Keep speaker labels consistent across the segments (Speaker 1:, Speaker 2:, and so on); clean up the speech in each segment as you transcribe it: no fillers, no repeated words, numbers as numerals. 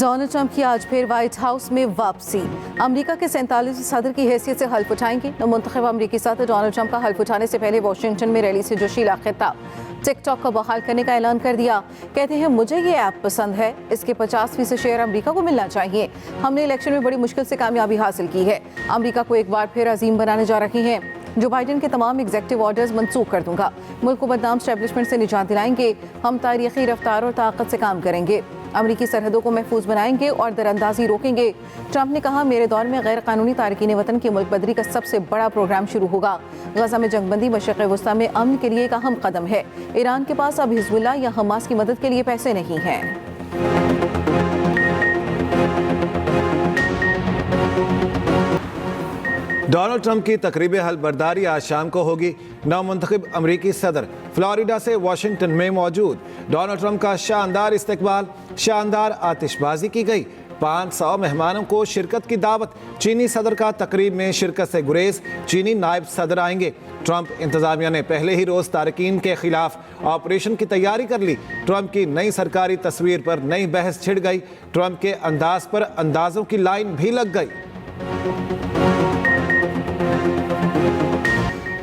Speaker 1: Donald Trump की आज फिर व्हाइट हाउस में वापसी। अमेरिका के 47वें सदर की हैसियत से हल्फ उठाएंगे। मुंतखब अमेरिकी सदर डोनाल्ड ट्रंप का हल्फ उठाने से पहले वाशिंगटन में रैली से जोशीला खिताब। टिकटॉक को बहाल करने का ऐलान कर दिया। कहते हैं मुझे ये ऐप पसंद है, इसके 50% शेयर अमेरिका को मिलना चाहिए। हमने इलेक्शन में बड़ी मुश्किल से कामयाबी हासिल की है। अमेरिका को एक बार फिर अजीम बनाने जा रही हैं। जो बाइडेन के तमाम एग्जेक्टिव ऑर्डर्स मनसूख कर दूंगा। मुल्क को बदनाम एस्टेब्लिशमेंट से निजात दिलाएंगे। हम तारीखी रफ्तार और ताकत से काम करेंगे। अमरीकी सरहदों को महफूज बनाएंगे और दरअंदाजी रोकेंगे। ट्रंप ने कहा मेरे दौर में गैर कानूनी तारकीन वतन की मुल्क बदरी का सबसे बड़ा प्रोग्राम शुरू होगा। गजा में जंगबंदी मशरिक़ वस्ता में अमन के लिए एक अहम कदम है। ईरान के पास अब हिजबुल्लाह या हमास की मदद के लिए पैसे नहीं हैं।
Speaker 2: डोनाल्ड ट्रंप की तकरीब हलबर्दारी आज शाम को होगी। नवमुंतखब अमरीकी सदर फ्लोरिडा से वाशिंगटन में मौजूद। डोनाल्ड ट्रंप का शानदार इस्तकबाल, शानदार आतिशबाजी की गई। 500 मेहमानों को शिरकत की दावत। चीनी सदर का तकरीब में शिरकत से गुरेज। चीनी नायब सदर आएंगे। ट्रंप इंतजामिया ने पहले ही रोज तारकीन के खिलाफ ऑपरेशन की तैयारी कर ली। ट्रंप की नई सरकारी तस्वीर पर नई बहस छिड़ गई। ट्रंप के अंदाज पर अंदाजों की लाइन भी लग गई।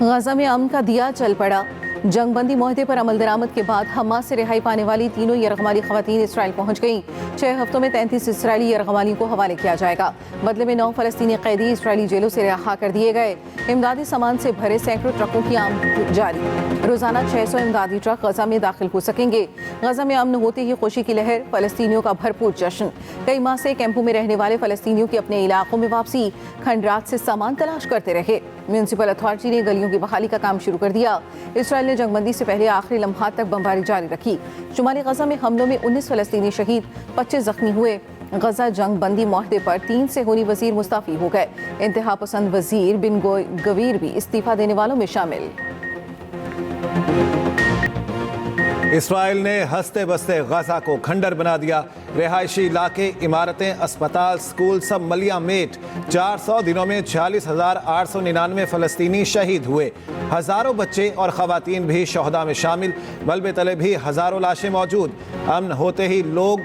Speaker 1: गजा में अमन का दिया चल पड़ा। जंगबंदी मुआहदे पर अमल दरामद के बाद हमास से रिहाई पाने वाली तीनों यरगमाली खवातीन इसराइल पहुंच गईं। 6 हफ्तों में 33 इसराइली यरगमालियों को हवाले किया जाएगा। बदले में 9 फलस्तीनी कैदी इसराइली जेलों से रिहा कर दिए गए। इमदादी सामान से भरे सैकड़ों ट्रकों की आमद जारी। रोजाना 600 इमदादी ट्रक गजा में दाखिल हो सकेंगे। गजा में अमन होते ही खुशी की लहर, फलस्तीनियों का भरपूर जश्न। कई माह से कैंपों में रहने वाले फलस्तीनियों की अपने इलाकों में वापसी। खंडरात से सामान तलाश करते रहे। म्यूनसिपल अथॉरिटी ने गलियों की बहाली का काम शुरू कर दिया। इसराइल ने जंगबंदी से पहले आखिरी लम्हात तक बमबारी जारी रखी। शुमाली गजा में हमलों में 19 फलस्तीनी शहीद, 25 जख्मी हुए। गजा जंग बंदी मुआहदे पर 3 से हुनी वजीर मुस्ताफी हो गए। इंतहा पसंद वजीर बिन गवीर भी इस्तीफा देने वालों में शामिल।
Speaker 2: इसराइल ने हंसते बसते गजा को खंडर बना दिया। रिहायशी इलाके, इमारतें, अस्पताल, स्कूल सब मलिया मेट। 400 दिनों में 46,899 फलस्तीनी शहीद हुए। हजारों बच्चे और खवातीन भी शोहदा में शामिल। मलबे तले भी हजारों लाशें मौजूद। अमन होते ही लोग,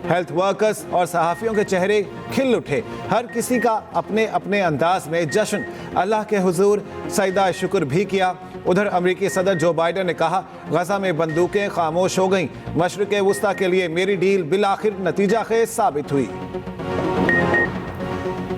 Speaker 2: हेल्थ वर्कर्स और सहाफ़ियों के चेहरे खिल उठे। हर किसी का अपने अपने अंदाज में जश्न। अल्लाह के हुजूर सजदा शुक्र भी किया। उधर अमेरिकी सदर जो बाइडेन ने कहा गजा में बंदूकें खामोश हो गईं। मशरिक़ वस्ता के लिए मेरी डील बिलाखिर नतीजा खेज साबित हुई।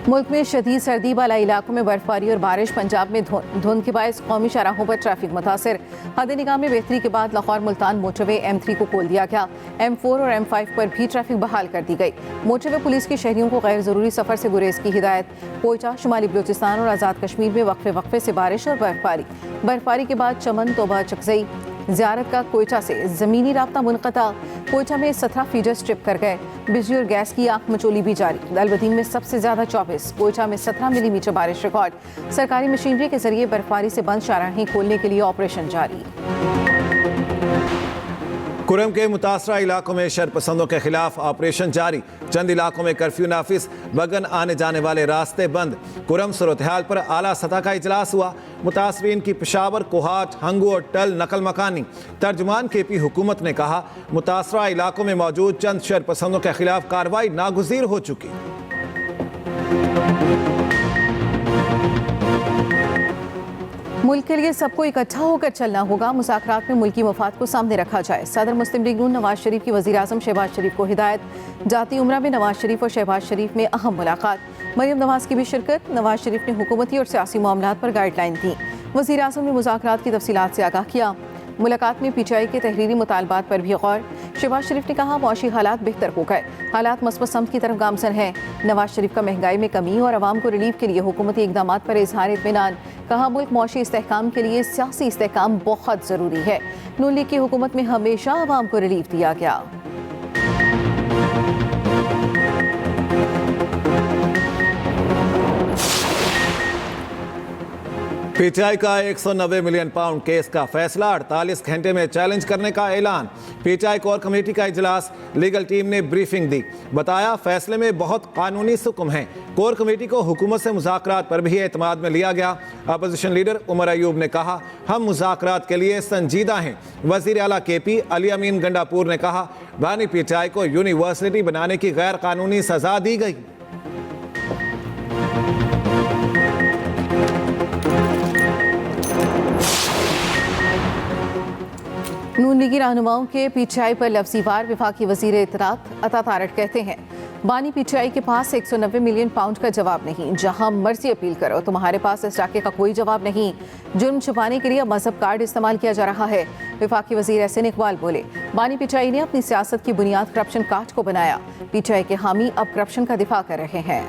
Speaker 1: मुल्क में शदीद सर्दी वाला इलाकों में बर्फबारी और बारिश। पंजाब में धुंध के बायस कौमी शाहराहों पर ट्रैफिक मुतासिर। हद निगाह में बेहतरी के बाद लाहौर मुल्तान मोटरवे M3 को खोल दिया गया। M4 और M5 पर भी ट्रैफिक बहाल कर दी गई। मोटरवे पुलिस की शहरियों को गैर जरूरी सफर से गुरेज की हिदायत। कोयटा, शुमाली बलूचिस्तान और आज़ाद कश्मीर में वक्फे से बारिश और बर्फबारी के बाद चमन, तोबा, चकजई ज़ियारत का कोयटा से ज़मीनी राब्ता मुनक़ता। कोयटा में 17 फीडर स्ट्रिप कर गए। बिजली और गैस की आंख मचोली भी जारी। दालबदीन में सबसे ज़्यादा 24, कोयटा में 17 मिलीमीटर बारिश रिकॉर्ड। सरकारी मशीनरी के जरिए बर्फबारी से बंद शाहराहें खोलने के लिए ऑपरेशन जारी।
Speaker 2: कुरम के मुतासरा इलाकों में शरपसंदों के खिलाफ ऑपरेशन जारी। चंद इलाकों में कर्फ्यू नाफिज। बगन आने जाने वाले रास्ते बंद। कुरम सूरत हाल पर आला सतह का इजलास हुआ। मुतासरीन की पेशावर, कोहाट, हंगू और टल नकल मकानी। तर्जुमान KP हुकूमत ने कहा मुतासरा इलाकों में मौजूद चंद शरपसंदों के खिलाफ कार्रवाई नागुज़ीर हो चुकी।
Speaker 1: मुल्क के लिए सबको इकट्ठा होकर चलना होगा। मुज़ाकरात में मुल्की मफाद को सामने रखा जाए। सदर मुस्लिम लीग नून नवाज शरीफ की वज़ीर आज़म शहबाज शरीफ को हिदायत। जाती उम्रा में नवाज शरीफ और शहबाज शरीफ में अहम मुलाकात। मरियम नवाज की भी शिरकत। नवाज शरीफ ने हुकूमती और सियासी मामलात पर गाइडलाइन दी। वज़ीर आज़म ने मुज़ाकरात की तफसीलात से आगाह किया। मुलाकात में PTI के तहरीरी मुतालबात पर भी गौर। शहबाज शरीफ ने कहा मुआशी हालात बेहतर हो गए। हालात मस्बत समत की तरफ गामजन है। नवाज शरीफ का महंगाई में कमी और आवाम को रिलीफ के लिए हुकूमती इक़दाम पर इजहार इत्मीनान। कहा मुल्क मुआशी इस्तेहकाम के लिए सियासी इस्तेहकाम बहुत ज़रूरी है। नून लीग की हुकूमत में हमेशा आवाम को रिलीफ दिया गया।
Speaker 2: पीटीआई का 190 मिलियन पाउंड केस का फैसला, 48 घंटे में चैलेंज करने का ऐलान। पीटीआई कोर कमेटी का इजलास, लीगल टीम ने ब्रीफिंग दी, बताया फैसले में बहुत कानूनी सुकुम है। कोर कमेटी को हुकूमत से मुज़ाकरात पर भी एतमाद में लिया गया। अपोजिशन लीडर उमर अयूब ने कहा, हम मुज़ाकरात के लिए संजीदा हैं। वज़ीर आला केपी अली अमीन गंडापुर ने कहा, बानी पीटीआई को यूनिवर्सिटी बनाने की गैर कानूनी सजा दी गई।
Speaker 1: नून लीगी रहनुमाओं के पीटीआई पर लफ्ज़ी वार। वफाकी वज़ीर इत्तलात अता तारड़ कहते हैं, बानी पीटीआई के पास 190 मिलियन पाउंड का जवाब नहीं। जहां मर्जी अपील करो, तुम्हारे पास इस डाके का कोई जवाब नहीं। जुर्म छुपाने के लिए मजहब कार्ड इस्तेमाल किया जा रहा है। वफाकी वज़ीर एहसन इकबाल बोले, बानी पीटीआई ने अपनी सियासत की बुनियाद करप्शन कार्ड को बनाया। पीटीआई के हामी अब करप्शन का दिफा कर रहे हैं।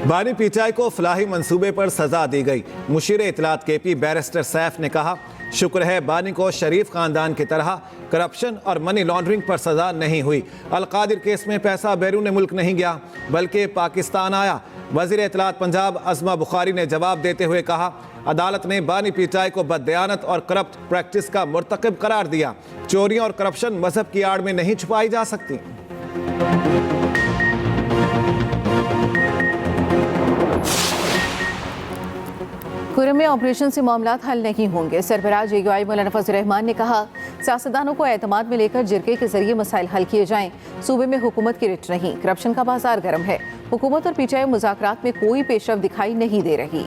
Speaker 2: बानी पीटीआई को फलाही मंसूबे पर सजा दी गई। मुशीर इत्तलात केपी बैरिस्टर सैफ ने कहा, शुक्र है बानी को शरीफ खानदान की तरह करप्शन और मनी लॉन्ड्रिंग पर सजा नहीं हुई। अलकादिर केस में पैसा बैरून मुल्क नहीं गया बल्कि पाकिस्तान आया। वज़ीर इत्तलात पंजाब अज़मा बुखारी ने जवाब देते हुए कहा, अदालत ने बानी पीटीआई को बददयानत और करप्ट प्रैक्टिस का मुर्तकिब करार दिया। चोरियां और करप्शन मजहब की आड़ में नहीं छुपाई जा सकती।
Speaker 1: खुर्रम में ऑपरेशन से मामला हल नहीं होंगे। सरबराह जेयूआई मौलाना फजल रहमान ने कहा, सियासतदानों को एतमाद में लेकर जिरके के जरिए मसाइल हल किए जाएं। सूबे में हुकूमत की रिट नहीं, करप्शन का बाजार गर्म है। हुकूमत और पीटीआई मुज़ाकरात में कोई पेशरफ दिखाई नहीं दे रही।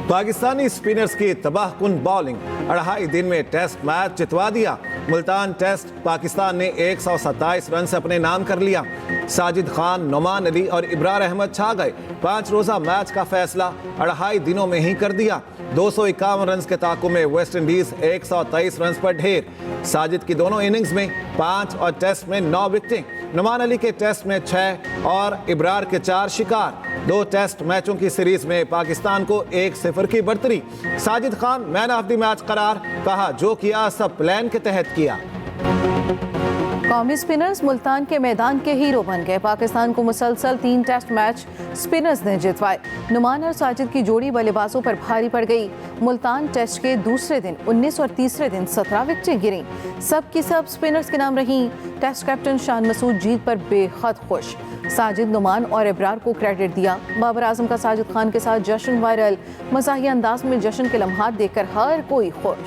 Speaker 2: पाकिस्तानी स्पिनर्स की तबाहकुन बॉलिंग, 2.5 दिन में टेस्ट मैच जितवा दिया। मुल्तान टेस्ट पाकिस्तान ने 127 रन से अपने नाम कर लिया। साजिद खान, नोमान अली और इब्रार अहमद छा गए। 5 रोज़ा मैच का फैसला 2.5 दिनों में ही कर दिया। 251 रन के ताक़ुब में वेस्ट इंडीज 123 रन पर ढेर। साजिद की दोनों इनिंग्स में 5 और टेस्ट में 9 विकेटें। नोमान अली के टेस्ट में 6 और इब्रार के 4 शिकार। 2 टेस्ट मैचों की सीरीज में पाकिस्तान को 1-0 की बढ़तरी। Sajid Khan man of the match करार, कहा जो किया सब प्लान के तहत किया।
Speaker 1: कौमी स्पिनर्स मुल्तान के मैदान के हीरो बन गए। पाकिस्तान को मुसलसल 3 टेस्ट मैच स्पिनर्स ने जितवाए। नुमान और साजिद की जोड़ी बल्लेबाजों पर भारी पड़ गई। मुल्तान टेस्ट के दूसरे दिन 19 और तीसरे दिन 17 विकेटें गिरी। सब की सब स्पिनर्स के नाम रहीं। टेस्ट कैप्टन शान मसूद जीत पर बेहद खुश। साजिद, नुमान और इब्रार को क्रेडिट दिया। बाबर आजम का साजिद खान के साथ जश्न वायरल। मज़ाहिया अंदाज में जश्न के लम्हात देखकर हर कोई खुश।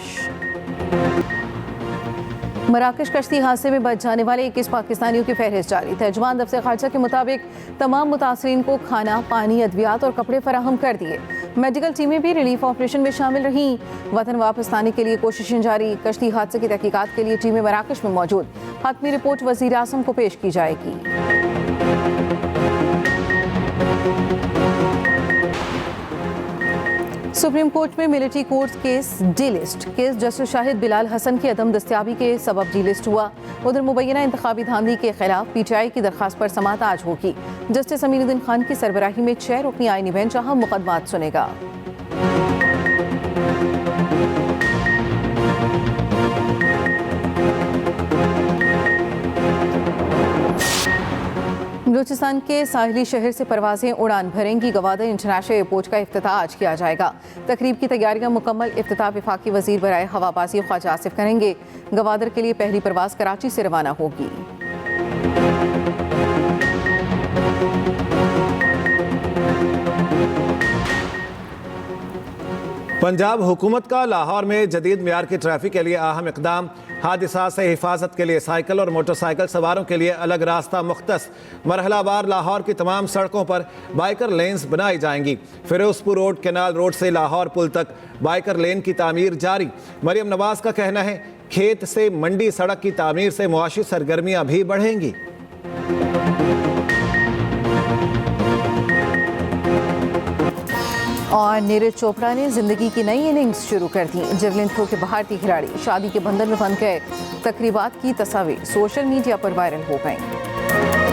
Speaker 1: मराकश कश्ती हादसे में बच जाने वाले 21 पाकिस्तानियों की फहरिस्त जारी। तर्जुमान दफ्तर खारजा के मुताबिक तमाम मुतासरीन को खाना, पानी, अद्वियात और कपड़े फराहम कर दिए। मेडिकल टीमें भी रिलीफ ऑपरेशन में शामिल रहीं। वतन वापस लाने के लिए कोशिशें जारी। कश्ती हादसे की तहकीकात के लिए टीमें मराकश में मौजूद। हतमी रिपोर्ट वज़ीर आज़म को पेश की जाएगी। सुप्रीम कोर्ट में military court case delist. Case justice Shahid Bilal Hasan की अदम दस्तयाबी के सबब डीलिस्ट हुआ। उधर मुबैना इंतखाबी धांधली के खिलाफ पीटीआई की दरखास्त पर समाअत आज होगी। जस्टिस अमीनुद्दीन खान की सरबराही में 6 रुकनी आईनी बेंच जहां मुकदमात सुनेगा। बलूचिस्तान के साहिली शहर से परवाजें उड़ान भरेंगी। गवादर इंटरनेशनल एयरपोर्ट का इफ्तिताह आज किया जाएगा। तकरीब की तैयारियां मुकम्मल। इफ्तिताह वफाकी वजीर बराए हवाबाजी ख्वाजा आसिफ करेंगे। गवादर के लिए पहली परवाज कराची से रवाना होगी।
Speaker 2: पंजाब हुकूमत का लाहौर में जदीद मियार की ट्रैफिक के लिए अहम इकदाम। हादसा से हिफाजत के लिए साइकिल और मोटरसाइकिल सवारों के लिए अलग रास्ता मुख्तस। मरहलावार लाहौर की तमाम सड़कों पर बाइकर लेन्स बनाई जाएंगी। फिरोजपुर रोड, केनाल रोड से लाहौर पुल तक बाइकर लेन की तामीर जारी। मरियम नवाज का कहना है, खेत से मंडी सड़क की तामीर से मुआशी सरगर्मियां भी बढ़ेंगी।
Speaker 1: और नीरज चोपड़ा ने जिंदगी की नई इनिंग्स शुरू कर दी। जेवलिन थ्रो के भारतीय खिलाड़ी शादी के बंधन में बंध गए। तकरीबात की तस्वीरें सोशल मीडिया पर वायरल हो गईं।